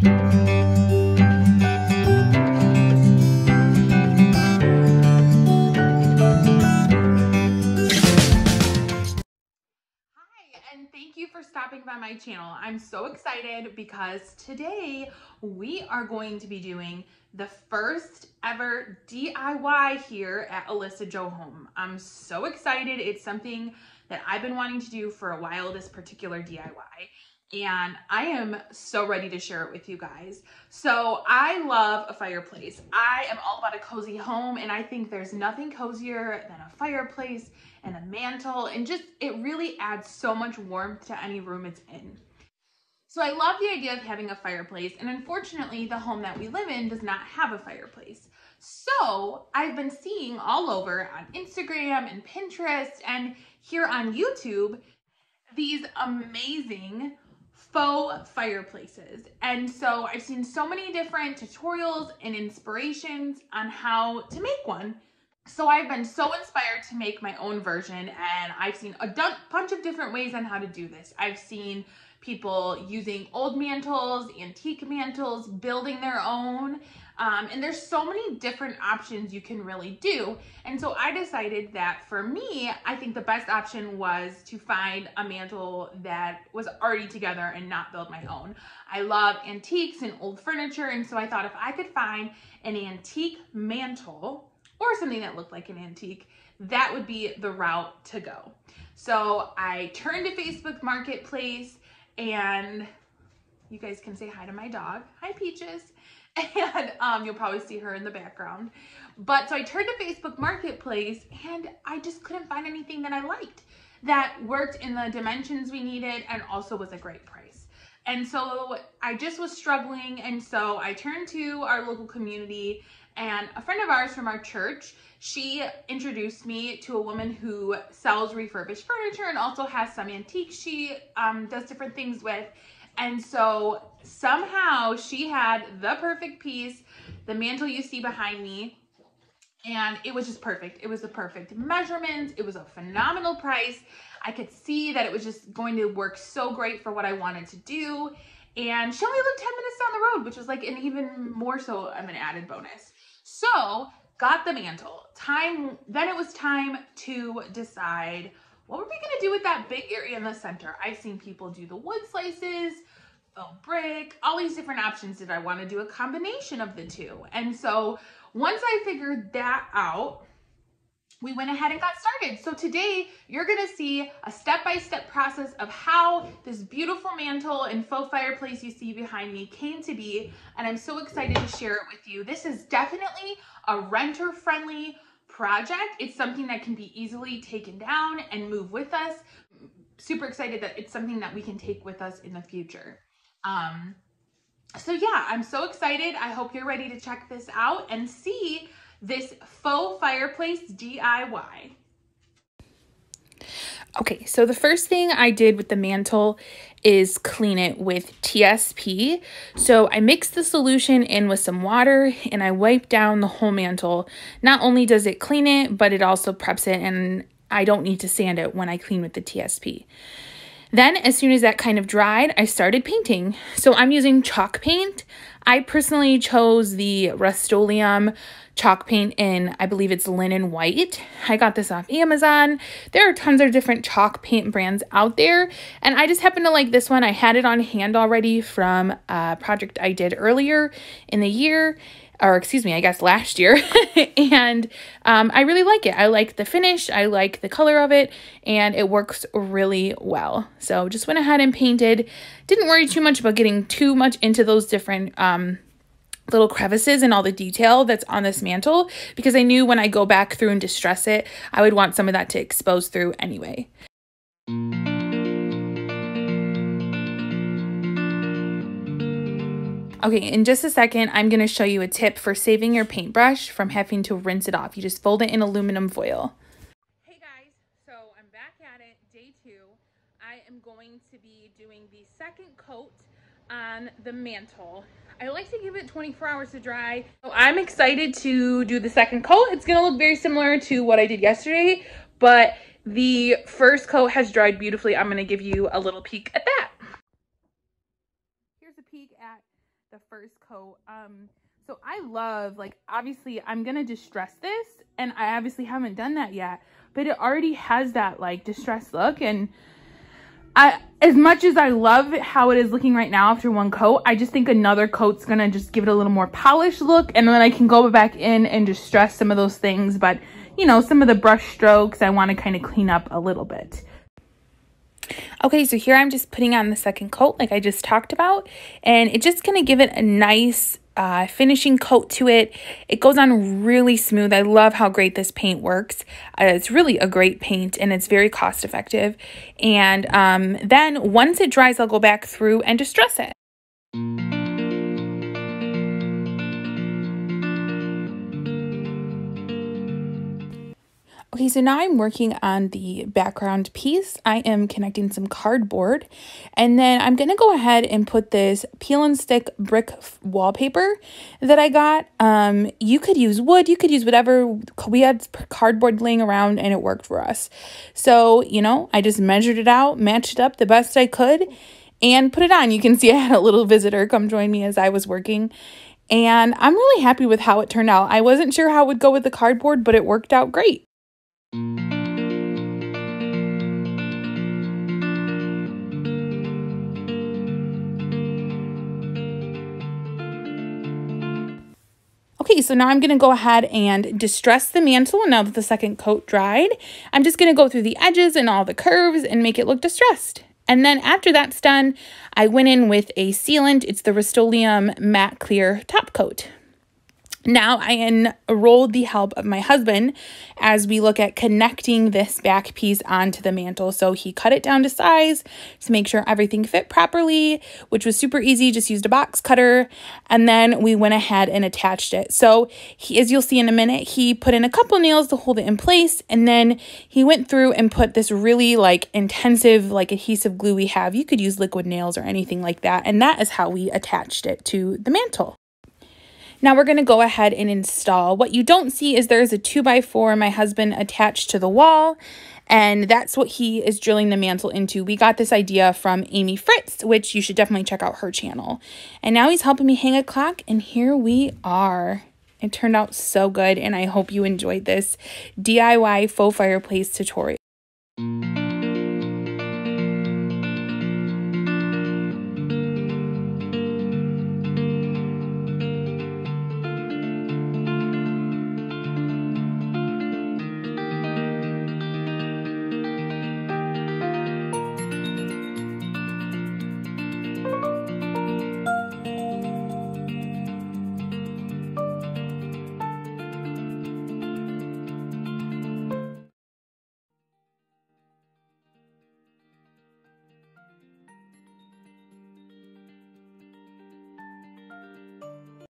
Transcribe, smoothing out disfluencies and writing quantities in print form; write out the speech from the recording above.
And thank you for stopping by my channel. I'm so excited because today we are going to be doing the first ever DIY here at Alyssa Jo Home. I'm so excited. It's something that I've been wanting to do for a while, this particular DIY. And I am so ready to share it with you guys. So I love a fireplace. I am all about a cozy home, and I think there's nothing cozier than a fireplace and a mantle, and just it really adds so much warmth to any room it's in. So I love the idea of having a fireplace, and unfortunately the home that we live in does not have a fireplace. So I've been seeing all over on Instagram and Pinterest and here on YouTube these amazing faux fireplaces. And so I've seen so many different tutorials and inspirations on how to make one. So I've been so inspired to make my own version, and I've seen a bunch of different ways on how to do this. I've seen people using old mantles, antique mantles, building their own, and there's so many different options you can really do. And so I decided that for me, I think the best option was to find a mantle that was already together and not build my own. I love antiques and old furniture, and so I thought if I could find an antique mantle or something that looked like an antique, that would be the route to go. So I turned to Facebook Marketplace, and you guys can say hi to my dog. Hi, Peaches. And you'll probably see her in the background. But so I turned to Facebook Marketplace, and I just couldn't find anything that I liked that worked in the dimensions we needed and also was a great price. And so I just was struggling, and so I turned to our local community, and a friend of ours from our church, she introduced me to a woman who sells refurbished furniture and also has some antiques she does different things with. And so somehow she had the perfect piece, the mantle you see behind me, and it was just perfect. It was the perfect measurements. It was a phenomenal price. I could see that it was just going to work so great for what I wanted to do. And she only lived 10 minutes down the road, which was like an even more so of an added bonus. So got the mantle. Then it was time to decide what were we gonna do with that big area in the center. I've seen people do the wood slices, faux brick, all these different options. Did I want to do a combination of the two? And so once I figured that out, we went ahead and got started. So today you're gonna see a step-by-step process of how this beautiful mantle and faux fireplace you see behind me came to be, and I'm so excited to share it with you. This is definitely a renter-friendly project. It's something that can be easily taken down and move with us. Super excited that it's something that we can take with us in the future. So yeah, I'm so excited. I hope you're ready to check this out and see this faux fireplace DIY. Okay, so the first thing I did with the mantle is clean it with TSP. So I mixed the solution in with some water and I wiped down the whole mantle. Not only does it clean it, but it also preps it, and I don't need to sand it when I clean with the TSP. Then as soon as that kind of dried, I started painting. So I'm using chalk paint. I personally chose the Rust-Oleum chalk paint in, I believe it's linen white. I got this off Amazon. There are tons of different chalk paint brands out there, and I just happen to like this one. I had it on hand already from a project I did earlier in the year, or excuse me, I guess last year. And I really like it. I like the finish. I like the color of it, and it works really well. So just went ahead and painted. Didn't worry too much about getting too much into those different little crevices and all the detail that's on this mantle, because I knew when I go back through and distress it, I would want some of that to expose through anyway. Okay, in just a second, I'm going to show you a tip for saving your paintbrush from having to rinse it off. You just fold it in aluminum foil. Hey guys, so I'm back at it, day 2. I am going to be doing the second coat on the mantle. I like to give it 24 hours to dry. So I'm excited to do the second coat. It's gonna look very similar to what I did yesterday, but the first coat has dried beautifully. I'm gonna give you a little peek at that. Here's a peek at the first coat. So I love, like, obviously I'm gonna distress this, and I obviously haven't done that yet, but it already has that like distressed look. And as much as I love how it is looking right now after one coat, I just think another coat's gonna just give it a little more polished look, and then I can go back in and distress some of those things. But you know, some of the brush strokes I want to kind of clean up a little bit. Okay, so here I'm just putting on the second coat like I just talked about, and it's just going to give it a nice finishing coat to it. It goes on really smooth. I love how great this paint works. It's really a great paint, and it's very cost effective. And then once it dries, I'll go back through and distress it. Okay, so now I'm working on the background piece. I am connecting some cardboard, and then I'm going to go ahead and put this peel and stick brick wallpaper that I got. You could use wood, you could use whatever. We had cardboard laying around and it worked for us. So, you know, I just measured it out, matched it up the best I could, and put it on. You can see I had a little visitor come join me as I was working. And I'm really happy with how it turned out. I wasn't sure how it would go with the cardboard, but it worked out great. Okay, so now I'm going to go ahead and distress the mantle. Now that the second coat dried, I'm just going to go through the edges and all the curves and make it look distressed. And then after that's done, I went in with a sealant. It's the Rust-Oleum Matte Clear Top Coat. Now I enrolled the help of my husband as we look at connecting this back piece onto the mantle. So he cut it down to size to make sure everything fit properly, which was super easy. Just used a box cutter, and then we went ahead and attached it. So as you'll see in a minute, he put in a couple nails to hold it in place, and then he went through and put this really like intensive like adhesive glue we have. You could use liquid nails or anything like that, and that is how we attached it to the mantle. Now we're going to go ahead and install. What you don't see is there's a 2x4 my husband attached to the wall, and that's what he is drilling the mantle into. We got this idea from Amy Fritz, which you should definitely check out her channel. And now he's helping me hang a clock, and here we are. It turned out so good, and I hope you enjoyed this DIY faux fireplace tutorial.